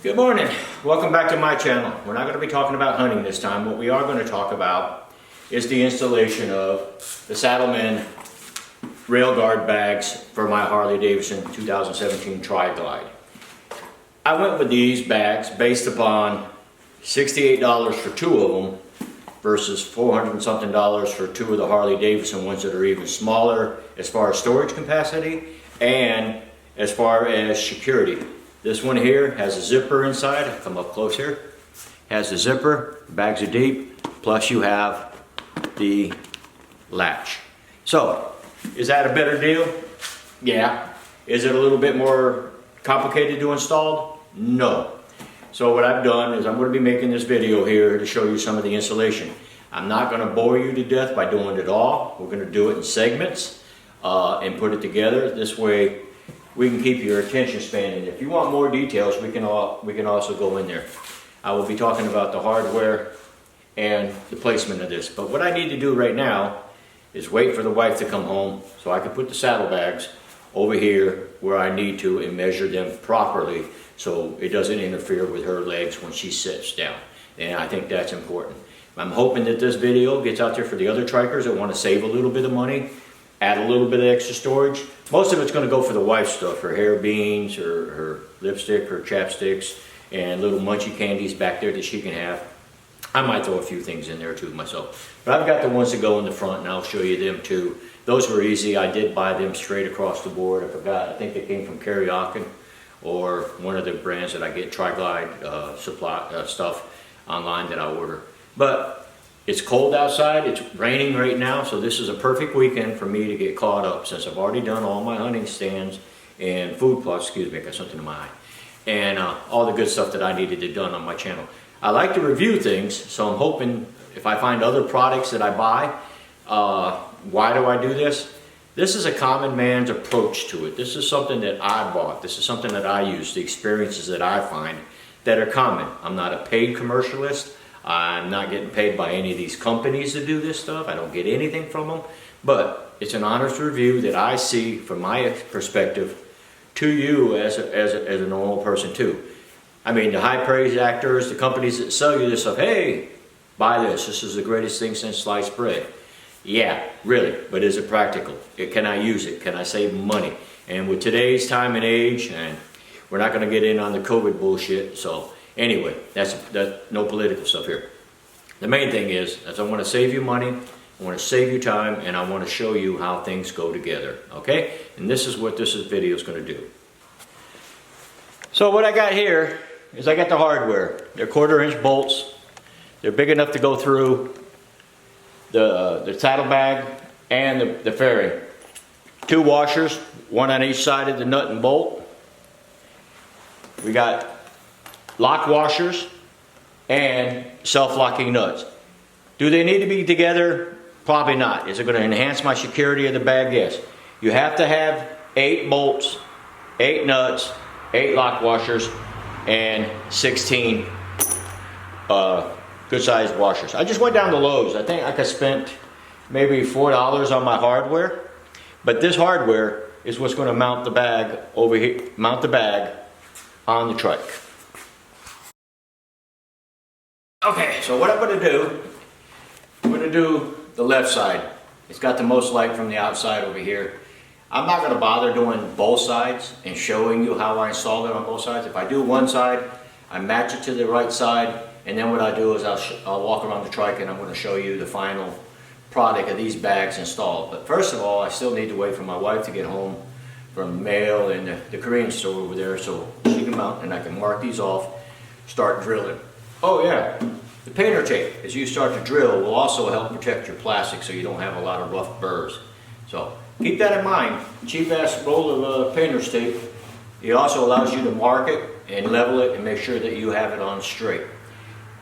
Good morning. Welcome back to my channel. We're not going to be talking about hunting this time. What we are going to talk about is the installation of the Saddlemen rail guard bags for my Harley Davidson 2017 Tri-Glide. I went with these bags based upon $68 for two of them versus $400 and something for two of the Harley Davidson ones that are even smaller as far as storage capacity and as far as security. This one here has a zipper inside. I'll come up close here. Has a zipper, bags are deep, plus you have the latch. So, is that a better deal? Yeah. Is it a little bit more complicated to install? No. So what I've done is I'm going to be making this video here to show you some of the installation. I'm not going to bore you to death by doing it all. We're going to do it in segments and put it together. This way we can keep your attention span, and if you want more details, we can also go in there. I will be talking about the hardware and the placement of this. But what I need to do right now is wait for the wife to come home so I can put the saddlebags over here where I need to and measure them properly so it doesn't interfere with her legs when she sits down. And I think that's important. I'm hoping that this video gets out there for the other trikers that want to save a little bit of money, add a little bit of extra storage. Most of it's going to go for the wife's stuff, her hair beans, her lipstick, her chapsticks, and little munchy candies back there that she can have. I might throw a few things in there too myself. But I've got the ones that go in the front, and I'll show you them too. Those were easy. I did buy them straight across the board. I forgot. I think they came from Karaoke or one of the brands that I get Tri-Glide stuff online that I order. But it's cold outside, it's raining right now, so this is a perfect weekend for me to get caught up since I've already done all my hunting stands and food plots, excuse me, I got something in my eye, and all the good stuff that I needed to done on my channel. I like to review things, so I'm hoping if I find other products that I buy, why do I do this? This is a common man's approach to it. This is something that I bought. This is something that I use, the experiences that I find that are common. I'm not a paid commercialist. I'm not getting paid by any of these companies to do this stuff. I don't get anything from them. But it's an honest review that I see from my perspective to you as a normal person too. I mean, the high praise actors, the companies that sell you this stuff, hey, buy this. This is the greatest thing since sliced bread. Yeah, really, but is it practical? Can I use it? Can I save money? And with today's time and age, and we're not going to get in on the COVID bullshit, so anyway, that's no political stuff here. The main thing is I want to save you money, I want to save you time, and I want to show you how things go together, okay? And this is what this video is going to do. So what I got here is I got the hardware. They're 1/4-inch bolts. They're big enough to go through the saddlebag and the fairing. 2 washers, one on each side of the nut and bolt. We got lock washers and self-locking nuts. Do they need to be together? Probably not. Is it going to enhance my security of the bag? Yes. You have to have 8 bolts, 8 nuts, 8 lock washers, and 16 good-sized washers. I just went down to Lowe's. I think I could spent maybe $4 on my hardware, but this hardware is what's going to mount the bag over here, mount the bag on the trike. Okay, so what I'm going to do the left side. It's got the most light from the outside over here. I'm not going to bother doing both sides and showing you how I install it on both sides. If I do one side, I match it to the right side, and then what I do is I'll walk around the trike and I'm going to show you the final product of these bags installed. But first of all, I still need to wait for my wife to get home from mail and the Korean store over there so she can mount and I can mark these off, start drilling. Oh yeah, the painter tape, as you start to drill, will also help protect your plastic so you don't have a lot of rough burrs. So keep that in mind. Cheap ass roll of painter's tape. It also allows you to mark it and level it and make sure that you have it on straight.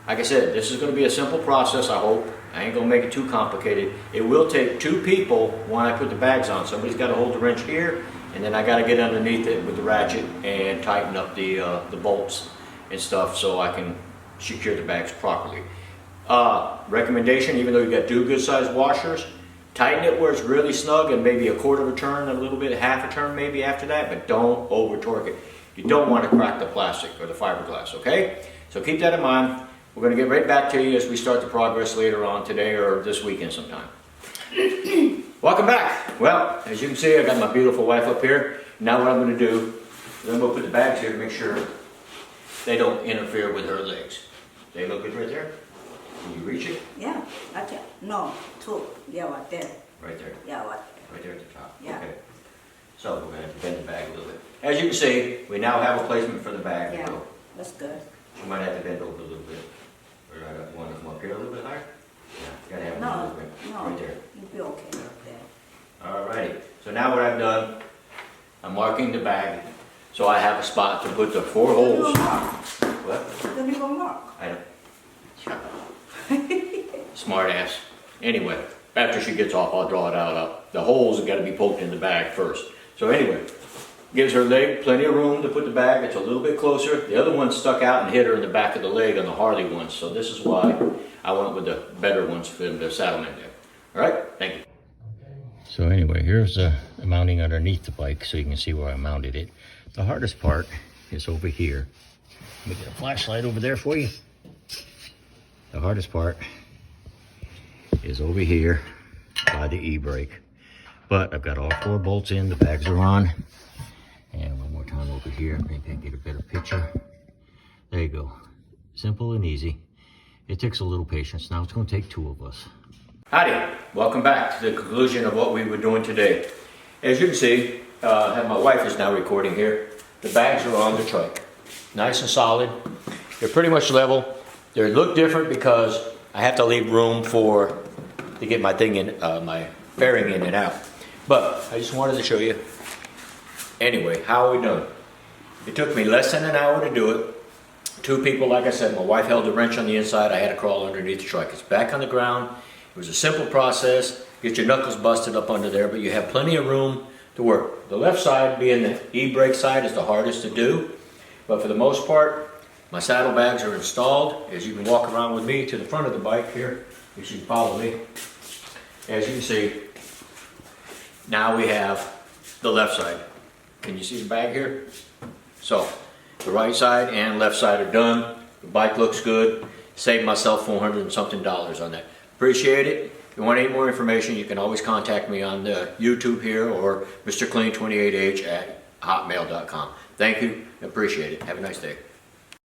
Like I said, this is going to be a simple process, I hope. I ain't going to make it too complicated. It will take 2 people when I put the bags on. Somebody's got to hold the wrench here, and then I got to get underneath it with the ratchet and tighten up the bolts and stuff so I can secure the bags properly. Recommendation, even though you got 2 good sized washers, tighten it where it's really snug and maybe a 1/4 of a turn, a little bit, half a turn maybe after that, but don't over torque it. You don't want to crack the plastic or the fiberglass, okay? So keep that in mind. We're going to get right back to you as we start the progress later on today or this weekend sometime. Welcome back. Well, as you can see, I got my beautiful wife up here. Now what I'm going to do is I'm going to put the bags here to make sure they don't interfere with her legs. They look good right there? Can you reach it? Yeah, right there. No, two. Yeah, right there. Right there. Yeah, Right there at the top. Yeah. Okay. So we're going to bend the bag a little bit. As you can see, we now have a placement for the bag. yeah. That's good. You might have to bend over a little bit. Or I got one to come up here a little bit higher. Yeah, gotta have it a No, little bit. no. Right there. You'll be okay up there. Alrighty. So now what I've done, I'm marking the bag so I have a spot to put the 4 holes. What? Then you go mark. I don't. Shut up. Smart ass. Anyway, after she gets off, I'll draw it out up. The holes have got to be poked in the bag first. So anyway, gives her leg plenty of room to put the bag. It's a little bit closer. The other one stuck out and hit her in the back of the leg on the Harley ones. So this is why I went with the better ones for the Saddlemen there. All right, thank you. So anyway, here's the mounting underneath the bike so you can see where I mounted it. The hardest part is over here. Let me get a flashlight over there for you. The hardest part is over here by the e-brake. But I've got all 4 bolts in, the bags are on. And one more time over here, maybe I can get a better picture. There you go. Simple and easy. It takes a little patience. Now it's going to take 2 of us. Howdy, welcome back to the conclusion of what we were doing today. As you can see, my wife is now recording here. The bags are on the trike. Nice and solid. They're pretty much level. They look different because I have to leave room to get my thing in, my fairing in and out. But I just wanted to show you. Anyway, how are we doing? It took me less than an hour to do it. 2 people, like I said, my wife held the wrench on the inside. I had to crawl underneath the trike. It's back on the ground. It was a simple process. Get your knuckles busted up under there, but you have plenty of room to work. The left side, being the e-brake side, is the hardest to do. But for the most part, my saddlebags are installed. As you can walk around with me to the front of the bike here, if you can follow me. As you can see, now we have the left side. Can you see the bag here? So, the right side and left side are done. The bike looks good. Saved myself $400 and something on that. Appreciate it. If you want any more information, you can always contact me on the YouTube here or Mr. Clean 28H at hotmail.com. Thank you. Appreciate it. Have a nice day.